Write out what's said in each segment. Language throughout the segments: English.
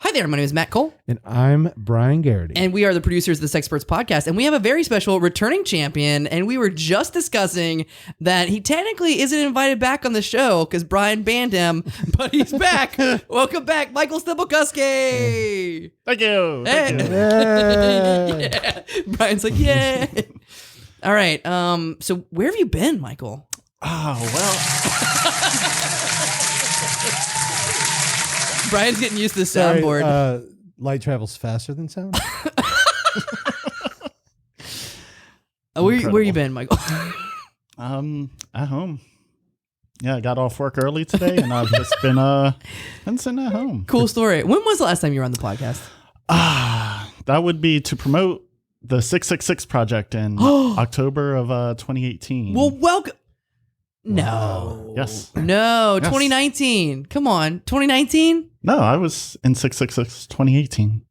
Hi there, my name is Matt Cole. And I'm Brian Garrity. And we are the producers of the Sexperts Podcast. And we have a very special returning champion. And we were just discussing that he technically isn't invited back on the show because Brian banned him, but he's back. Welcome back, Michael Stypulkoski. Thank you. Hey. Thank you. Yeah. Brian's like, yeah. All right. So where have you been, Michael? Oh, well. Brian's getting used to the soundboard. Light travels faster than sound. Where you been, Michael? At home. Yeah, I got off work early today, and I've just been sitting at home. Cool story. When was the last time you were on the podcast? That would be to promote the 666 project in October of 2018. Well, welcome. No. Wow. Yes. No, Yes. 2019. Come on, 2019? No, I was in 666 2018.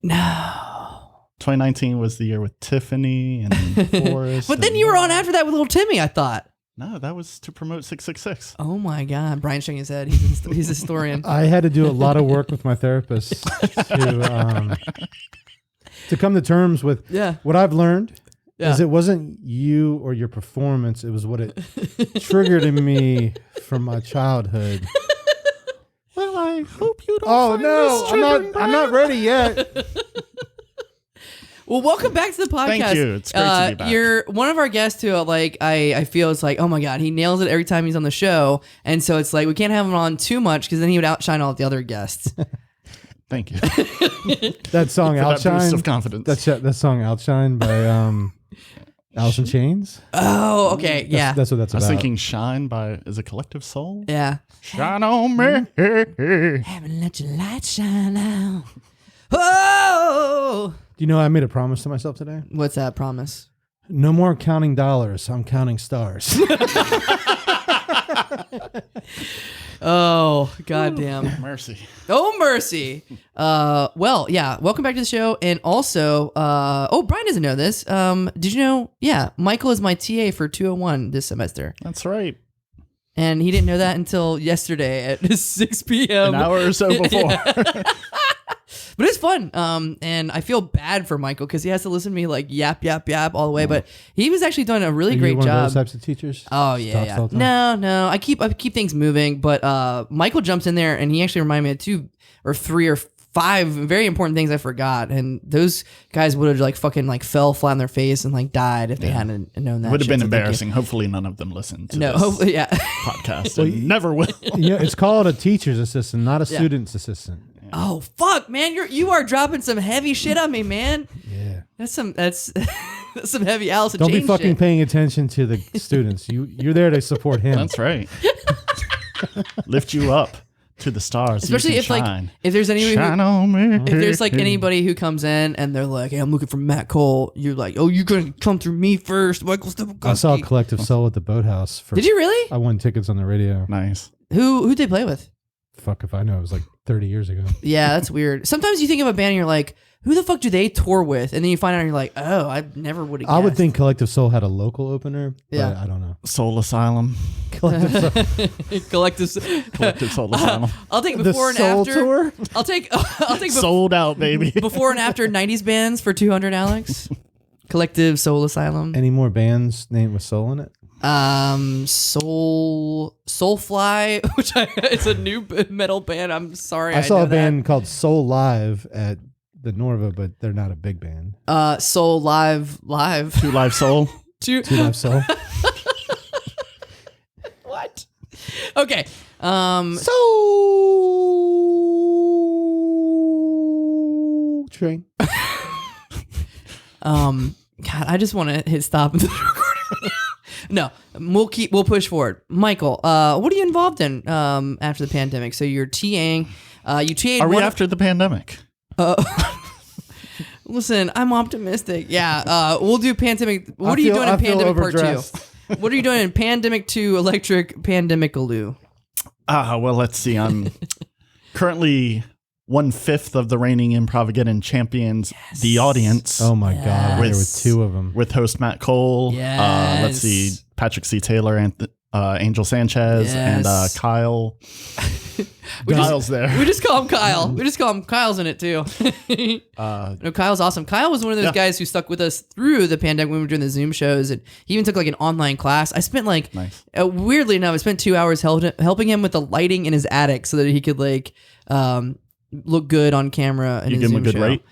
No. 2019 was the year with Tiffany and Forrest. But then you were on after that with little Timmy, I thought. No, that was to promote 666. Oh my God. Brian's shaking his head. He's a historian. I had to do a lot of work with my therapist to come to terms with what I've learned. Is it wasn't you or your performance, it was what it triggered in me from my childhood. Well, I hope you don't. Oh find no, this I'm not ready yet. Well, welcome back to the podcast. Thank you. It's great to be back. You're one of our guests who, like, I feel it's like, oh my God, he nails it every time he's on the show. And so it's like, we can't have him on too much because then he would outshine all the other guests. Thank you. That song For that boost Outshine. of confidence. That song Outshine by Alice in Chains. Oh, okay. Yeah. That's what that's I was about. thinking Shine by, is it Collective Soul? Yeah. Shine on me. Haven't let your light shine out. Oh! Do you know I made a promise to myself today? What's that promise? No more counting dollars. I'm counting stars. Oh, goddamn. Mercy. Oh, mercy. Well, yeah. Welcome back to the show. And also, Brian doesn't know this. Did you know? Yeah, Michael is my TA for 201 this semester. That's right. And he didn't know that until yesterday at 6 p.m. An hour or so before. But it's fun. And I feel bad for Michael because he has to listen to me like yap all the way. But he was actually doing a really Are great you one job. of those types of teachers? Oh Just yeah, talks yeah. all the time? No. I keep things moving. But Michael jumps in there and he actually reminded me of 2 or 3 or 5 very important things I forgot. And those guys would have like fucking like fell flat on their face and like died if they hadn't known that. Would have shit. been So thank you. embarrassing. Hopefully none of them listened to this Hopefully, yeah. podcast and never will. Yeah, it's called a teacher's assistant, not a student's assistant. Oh fuck, man! You are dropping some heavy shit on me, man. Yeah. That's some heavy Alice in Don't be Chains fucking shit. paying attention to the students. You're there to support him. That's right. Lift you up to the stars. Especially if shine. if there's anybody Shine on me. if there's like anybody who comes in and they're like, hey, I'm looking for Matt Cole, you're like, oh, you're gonna come through me first, Michael Stypulkoski. I saw Collective Soul at the Boathouse. Did you really? I won tickets on the radio. Nice. Who'd they play with? Fuck if I know. It was like 30 years ago. Yeah, that's weird. Sometimes you think of a band and you're like, who the fuck do they tour with? And then you find out and you're like, oh, I never would have guessed. I would think Collective Soul had a local opener, but Yeah. I don't know. Soul Asylum. Collective Soul. Collective Soul Asylum. I'll take The before and Soul after. Tour? I'll take Sold out, baby. before and after 90s bands for 200, Alex. Collective Soul Asylum. Any more bands named with soul in it? Soulfly, which it's a new metal band. I'm sorry. I saw know a band called Soul Live at the Norva, but they're not a big band. Soul Live. 2 Live Soul. Two Live Soul. What? Okay. Soul Train. God, I just want to hit stop in the recording. No, we'll push forward. Michael, what are you involved in after the pandemic? So you're TAing. You TA'd Are we after the pandemic? Listen, I'm optimistic. Yeah, we'll do pandemic. What are you doing in pandemic part 2? What are you doing in pandemic 2 electric pandemicaloo? Well, let's see. I'm currently 1/5 of the reigning Improvigeddon champions, The Audience. Oh my God, there were Yes. 2 of them. With host Matt Cole. Yes. Let's see, Patrick C. Taylor and Angel Sanchez and Yes. Kyle Kyle's there. We just call him Kyle. We just call him Kyle's in it too. No, Kyle's awesome. Kyle was one of those guys who stuck with us through the pandemic when we were doing the Zoom shows, and he even took like an online class. I spent weirdly enough, I spent 2 hours helping him with the lighting in his attic so that he could like look good on camera. In you his give him Zoom a good show. rate?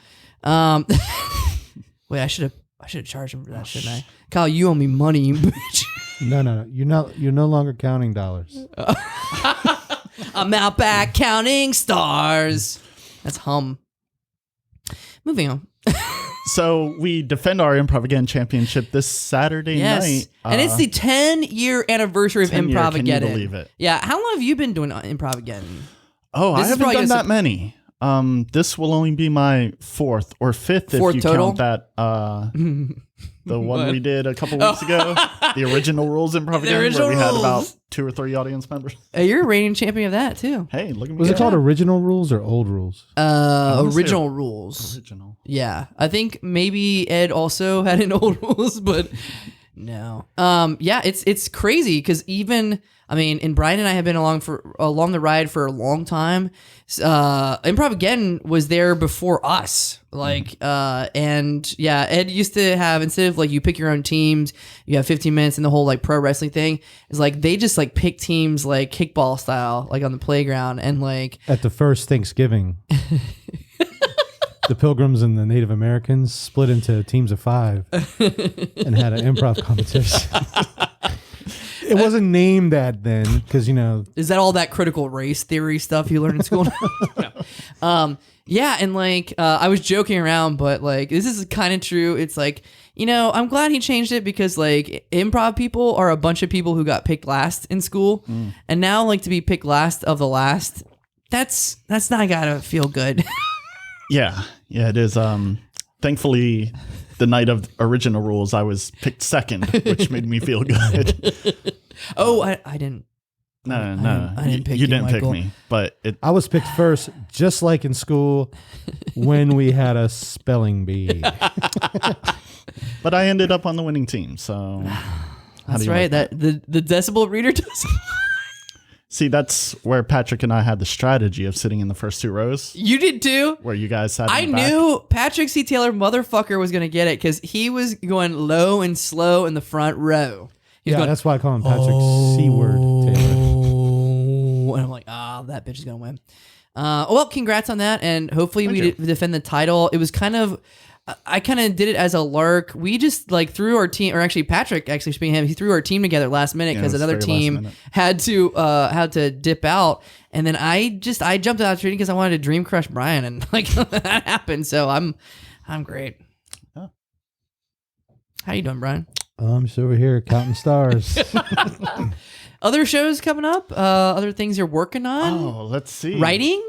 Wait, I should have charged him for that, shouldn't I? Kyle, you owe me money, you bitch. No. You're no longer counting dollars. I'm out back counting stars. That's hum. Moving on. So we defend our Improv Again championship this Saturday night. And it's the 10-year anniversary of Improv Again. Can you believe it? Yeah. How long have you been doing Improv Again? Oh, I haven't done that many. This will only be my fourth or fifth if you total? count that the one we did a couple weeks ago, the original rules Improv Again, where we had about 2 or 3 audience members. You're a reigning champion of that too. Hey, look at me. Was it called original rules or old rules? Original rules. Original. Yeah, I think maybe Ed also had an old rules, but no. Yeah, it's crazy because and Brian and I have been along the ride for a long time. Improv Again was there before us. And yeah, Ed used to have, instead of like you pick your own teams, you have 15 minutes and the whole like pro wrestling thing is like they just like pick teams like kickball style, like on the playground, and like at the first Thanksgiving. The Pilgrims and the Native Americans split into teams of 5 and had an improv competition. It wasn't named that then because, Is that all that critical race theory stuff you learned in school? No. Yeah, and like I was joking around, but like this is kind of true. It's like, I'm glad he changed it because like improv people are a bunch of people who got picked last in school. And now like to be picked last of the last, that's not gotta feel good. Yeah, it is. Thankfully, the night of original rules, I was picked second, which made me feel good. Oh, I didn't. No. I didn't pick you didn't Michael. pick me, but I was picked first, just like in school when we had a spelling bee. But I ended up on the winning team, so that's right. That the decibel reader does. See, that's where Patrick and I had the strategy of sitting in the first 2 rows. You did too? Where you guys sat I in the back. knew Patrick C. Taylor motherfucker was going to get it because he was going low and slow in the front row. That's why I call him Patrick C-word Taylor. And I'm like, that bitch is going to win. Well, congrats on that. And hopefully we defend the title. It was I kind of did it as a lark. We just like threw our team, or actually Patrick, speaking of him, he threw our team together last minute because another team had to dip out, and then I jumped out shooting because I wanted to dream crush Brian, and like that happened. So I'm great. Oh. How you doing, Brian? I'm just over here counting stars. Other shows coming up? Other things you're working on? Oh, let's see. Writing?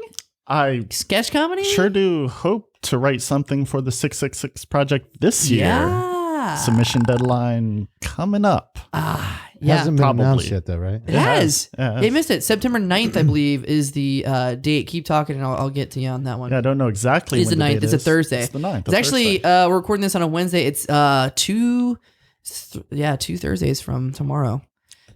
Sketch comedy? Sure do hope to write something for the 666 project this year. Yeah. Submission deadline coming up. Yeah. Hasn't been announced yet though, right? It has. They missed it. September 9th, I believe, is the date. Keep talking and I'll get to you on that one. Yeah, I don't know exactly when the 9th. It's a Thursday. It's the 9th. It's actually, we're recording this on a Wednesday. It's 2 Thursdays from tomorrow.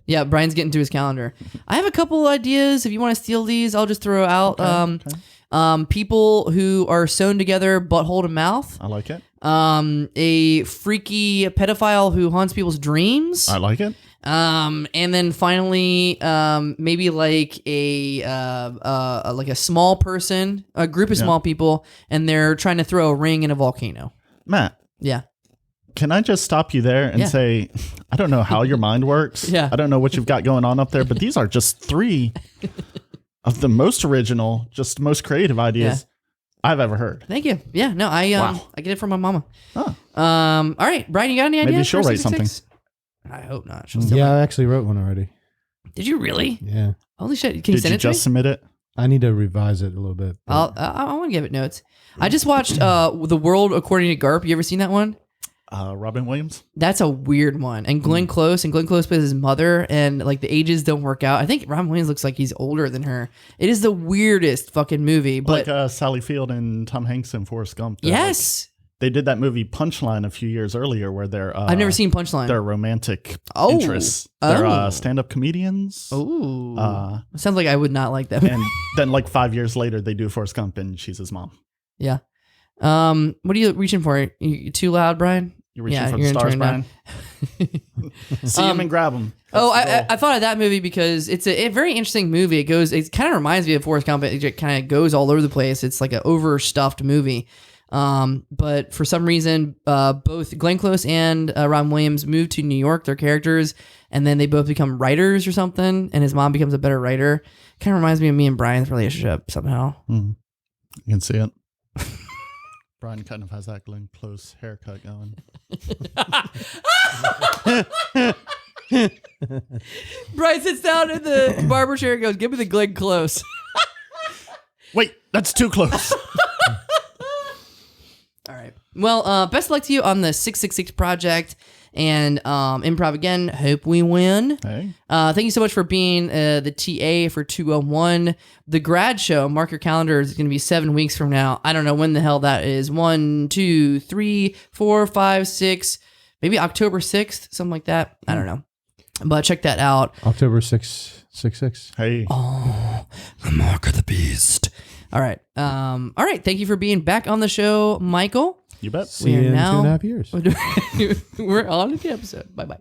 Yeah, Brian's getting to his calendar. I have a couple ideas. If you want to steal these, I'll just throw out. Okay. People who are sewn together, butthole to mouth. I like it. A freaky pedophile who haunts people's dreams. I like it. And then finally, maybe like a small person, a group of small people, and they're trying to throw a ring in a volcano. Matt. Yeah. Can I just stop you there and say, I don't know how your mind works. Yeah. I don't know what you've got going on up there, but these are just 3 of the most original, just most creative ideas I've ever heard. Thank you. Yeah, no, I get it from my mama. Oh. All right, Brian, you got any ideas? Maybe she'll write something. I hope not. I actually wrote one already. Did you really? Yeah. Holy shit! Can you send it to me? Did you just submit it? I need to revise it a little bit. I want to give it notes. I just watched The World According to Garp. You ever seen that one? Robin Williams. That's a weird one. And Glenn Close plays his mother, and like the ages don't work out. I think Robin Williams looks like he's older than her. It is the weirdest fucking movie. But like Sally Field and Tom Hanks and Forrest Gump. Yes. They did that movie Punchline a few years earlier where they're I've never seen Punchline. Their romantic Oh. interests. They're stand-up comedians. Oh, sounds like I would not like that. And then like 5 years later, they do Forrest Gump and she's his mom. Yeah. What are you reaching for? You too loud, Brian? You're reaching Yeah, for the you're gonna stars, turn it Brian. See him and grab him. I thought of that movie because it's a very interesting movie. It kind of reminds me of Forrest Gump. It kind of goes all over the place. It's like an overstuffed movie. But for some reason, both Glenn Close and Robin Williams moved to New York, their characters, and then they both become writers or something, and his mom becomes a better writer. Kind of reminds me of me and Brian's relationship somehow. You can see it. Brian kind of has that Glenn Close haircut going. Brian sits down in the barber chair and goes, "Give me the Glenn Close." Wait, that's too close. All right. Well, best of luck to you on the 666 project and improv again. Hope we win. Hey. Thank you so much for being the TA for 201. The grad show, mark your calendar, is going to be 7 weeks from now. I don't know when the hell that is. 1, 2, 3, 4, 5, 6, maybe October 6th, something like that. I don't know. But check that out. October 666. Hey. Oh, the mark of the beast. All right. All right. Thank you for being back on the show, Michael. You bet. See you in 2.5 years. We're on to the episode. Bye-bye.